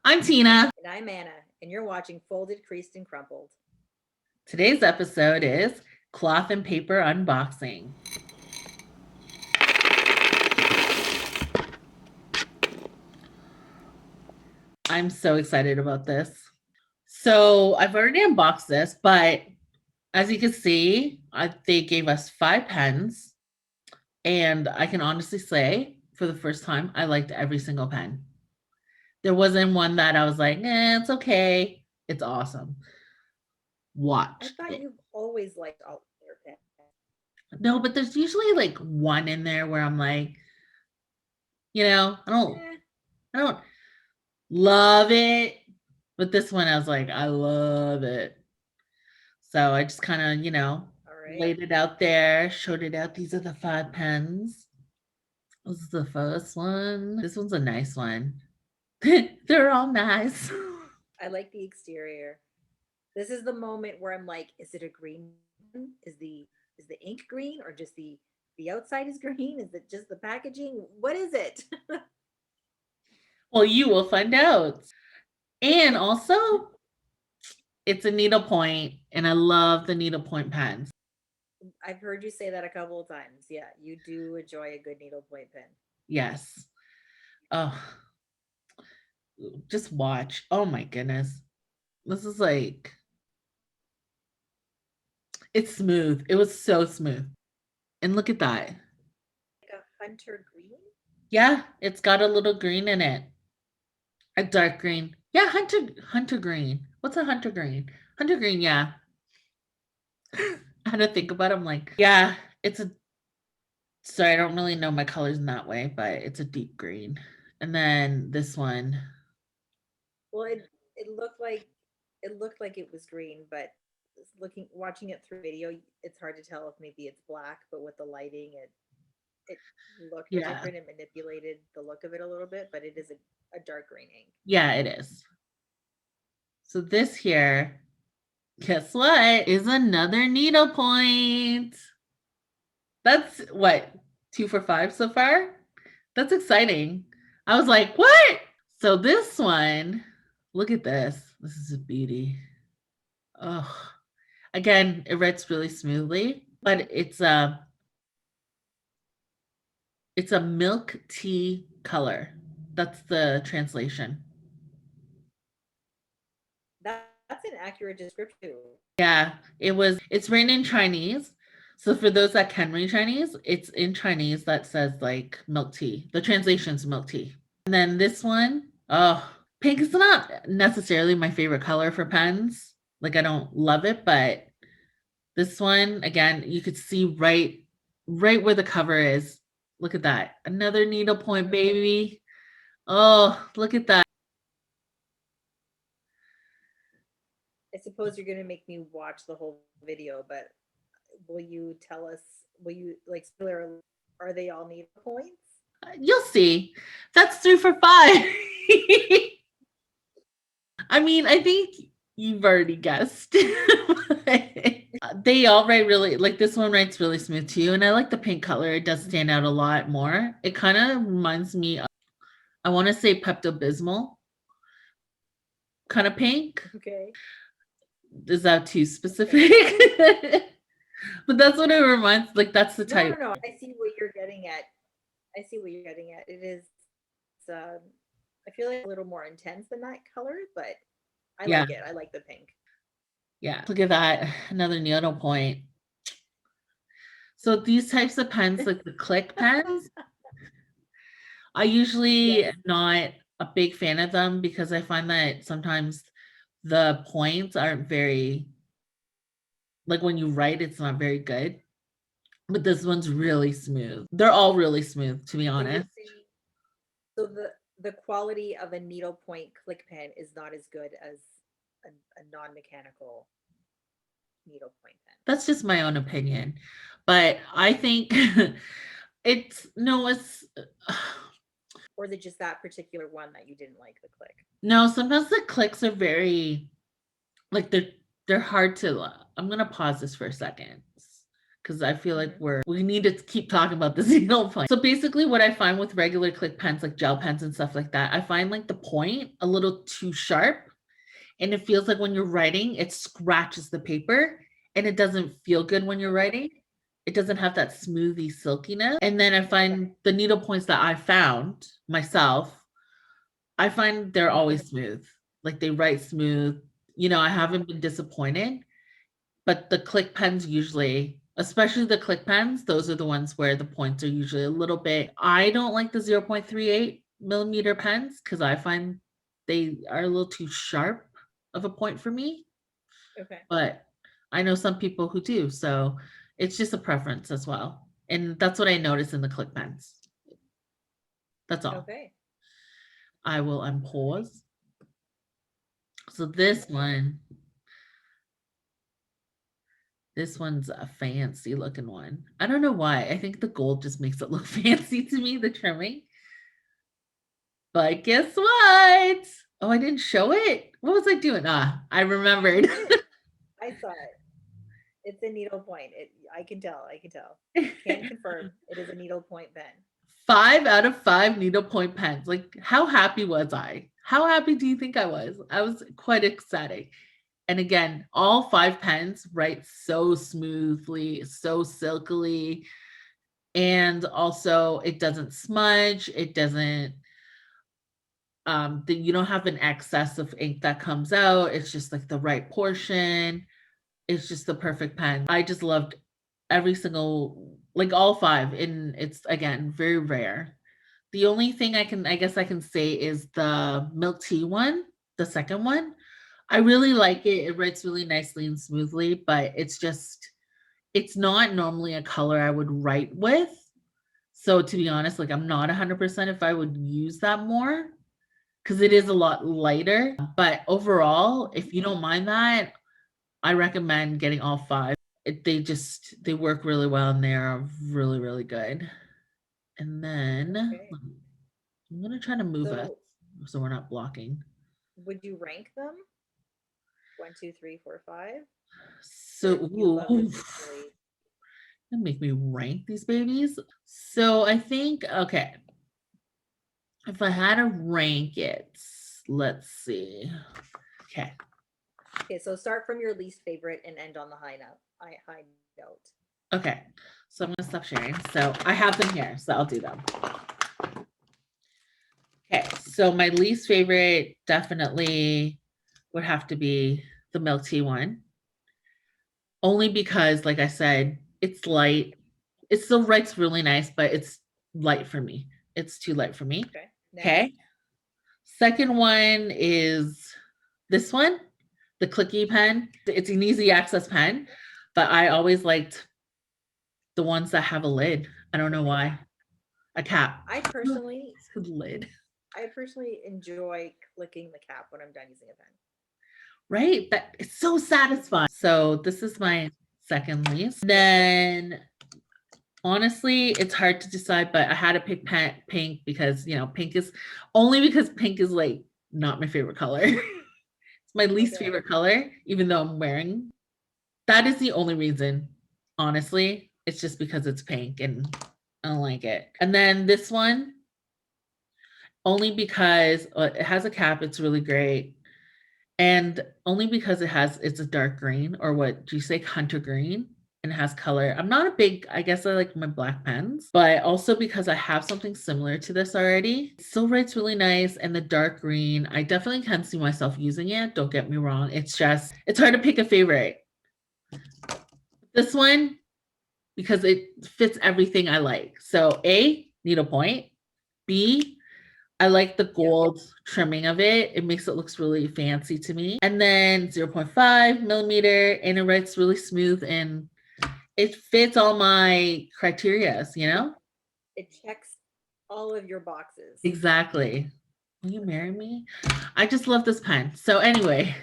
I'm Tina. And I'm Anna, and you're watching Folded, Creased, and Crumpled. Today's episode is cloth and paper unboxing. I'm so excited about this. So I've already unboxed this, but as you can see, they gave us 5 pens, and I can honestly say, for the first time, I liked every single pen. There wasn't one that I was like, it's okay. It's awesome. I Watch. thought you've always liked all of your pens. No, but there's usually like one in there where I'm like, Eh, I don't love it. But this one, I was like, I love it. So I just kind of, all right. laid it out there, showed it out. These are the 5 pens. This is the first one. This one's a nice one. They're all nice. I like the exterior. This is the moment where I'm like, is it a green pen? Is the ink green or just the outside is green? Is it just the packaging? What is it? Well, you will find out. And also, it's a needlepoint, and I love the needlepoint pens. I've heard you say that a couple of times. Yeah, you do enjoy a good needlepoint pen. Yes. Oh, just watch. Oh my goodness. This is like, it's smooth. It was so smooth. And look at that. Like a hunter green? Yeah, it's got a little green in it. A dark green. Yeah, hunter green. What's a hunter green? Hunter green, yeah. I had to think about it. I'm like, yeah, it's a sorry, I don't really know my colors in that way, but it's a deep green. And then this one. Well, it looked like it was green, but watching it through video, it's hard to tell if maybe it's black, but with the lighting, it looked Yeah. different. It manipulated the look of it a little bit, but it is a dark green ink. Yeah, it is. So this here, guess what? Is another needlepoint. That's what, 2 for 5 so far? That's exciting. I was like, what? So this one, look at this. This is a beauty. Oh, again, it writes really smoothly, but it's a milk tea color. That's the translation. That's an accurate description too. Yeah, it's written in Chinese. So for those that can read Chinese, it's in Chinese that says like milk tea. The translation's milk tea. And then this one, oh, pink is not necessarily my favorite color for pens. Like I don't love it, but this one, again, you could see right where the cover is. Look at that. Another needlepoint, baby. Oh, look at that. I suppose you're going to make me watch the whole video, but will you tell us? Will you like spoiler? Are they all needle points? You'll see. That's 3 for 5. I mean, I think you've already guessed. They all write really like this one writes really smooth too, and I like the pink color. It does stand out a lot more. It kind of reminds me of, I want to say Pepto Bismol kind of pink. Okay. Is that too Okay. specific? But that's what it reminds. Like that's the No, type. no, no. I see what you're getting at. I see what you're getting at. It is. Um, I feel like a little more intense than that color, but I Yeah, like it. I like the pink. yeah. Look at that. Another needle point. So these types of pens, like the click pens, I usually Yes. am not a big fan of them because I find that sometimes the points aren't very like when you write, it's not very good. But this one's really smooth. They're all really smooth, to be So you're honest. saying so the quality of a needlepoint click pen is not as good as a non-mechanical needlepoint pen, That's just my own opinion. But I think it's no, it's or is it just that particular one that you didn't like the click? no, sometimes the clicks are very like they're hard to I'm gonna pause this for a second because I feel like we need to keep talking about this needle point. So basically what I find with regular click pens, like gel pens and stuff like that, I find like the point a little too sharp. And it feels like when you're writing, it scratches the paper and it doesn't feel good when you're writing. It doesn't have that smoothie silkiness. And then I find the needle points that I found myself, I find they're always smooth. Like they write smooth. You know, I haven't been disappointed. But the click pens usually, especially the click pens, those are the ones where the points are usually a little bit. I don't like the 0.38 millimeter pens because I find they are a little too sharp of a point for me. Okay. But I know some people who do. So it's just a preference as well. And that's what I notice in the click pens. That's all. Okay. I will unpause. So this one's a fancy looking one. I don't know why. I think the gold just makes it look fancy to me, the trimming. But guess what? Oh, I didn't show it. What was I doing? I remembered. I saw it. It's a needle point. I can tell. I can tell. Can confirm it is a needle point pen. 5 out of 5 needle point pens. Like, how happy was I? How happy do you think I was? I was quite ecstatic. And again, all 5 pens write so smoothly, so silkily. And also it doesn't smudge. It doesn't, you don't have an excess of ink that comes out. It's just like the right portion. It's just the perfect pen. I just loved every single, like all 5. And it's again, very rare. The only thing I guess I can say is the milk tea one, the second one. I really like it. It writes really nicely and smoothly, but it's not normally a color I would write with. So to be honest, like I'm not 100% if I would use that more because it is a lot lighter. But overall, if you don't mind that, I recommend getting all 5. They work really well and they're really, really good. And then Okay. I'm gonna try to move us So so we're not blocking. would you rank them? 1, 2, 3, 4, 5? So, Or you love ooh, individually? gonna make me rank these babies. So I think, okay, if I had to rank it, let's see. Okay. Okay, so start from your least favorite and end on the high note. High note. Okay. So I'm gonna stop sharing. So I have them here, so I'll do them. Okay. So my least favorite definitely would have to be the milk tea one. Only because, like I said, it's light. It still writes really nice, but it's light for me. It's too light for me. Okay. Next. Okay. Second one is this one, the clicky pen. It's an easy access pen, but I always liked the ones that have a lid. I don't know why. A cap. I personally Lid. I personally enjoy clicking the cap when I'm done using a pen. Right? That it's so satisfying. So this is my second least. Then honestly, it's hard to decide, but I had to pick pink because pink is only because pink is like not my favorite color. It's my least favorite color, even though I'm wearing. That is the only reason, honestly. It's just because it's pink and I don't like it. And then this one, only because it has a cap, it's really great. And only because it's a dark green, or what do you say, hunter green, and has color. I'm not a big, I guess I like my black pens, but also because I have something similar to this already. It still writes really nice, and the dark green, I definitely can see myself using it. Don't get me wrong. It's hard to pick a favorite. This one, because it fits everything I like. So A, needlepoint. B, I like the gold trimming of it. It makes it looks really fancy to me. And then 0.5 millimeter, and it writes really smooth and it fits all my criterias, It checks all of your boxes. Exactly. Will you marry me? I just love this pen. So anyway,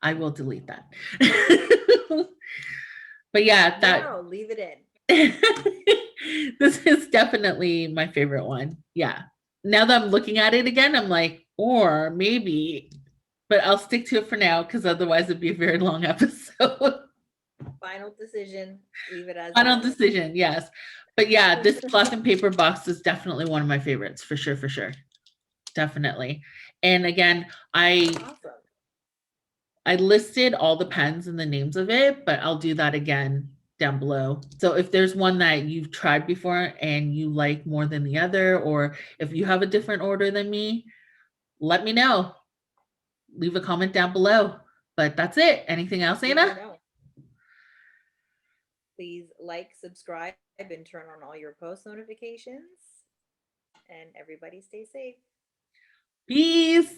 I will delete that. But yeah, No, leave it in. This is definitely my favorite one. Yeah. Now that I'm looking at it again, I'm like, or maybe, but I'll stick to it for now because otherwise it'd be a very long episode. Final decision. Leave it as Final it is. decision, yes. But yeah, this cloth and paper box is definitely one of my favorites, for sure, for sure. Definitely. And again, Awesome. I listed all the pens and the names of it, but I'll do that again down below. So if there's one that you've tried before and you like more than the other, or if you have a different order than me, let me know. Leave a comment down below. But that's it. Anything else, Let me Anna? know. Please like, subscribe, and turn on all your post notifications. And everybody stay safe. Peace.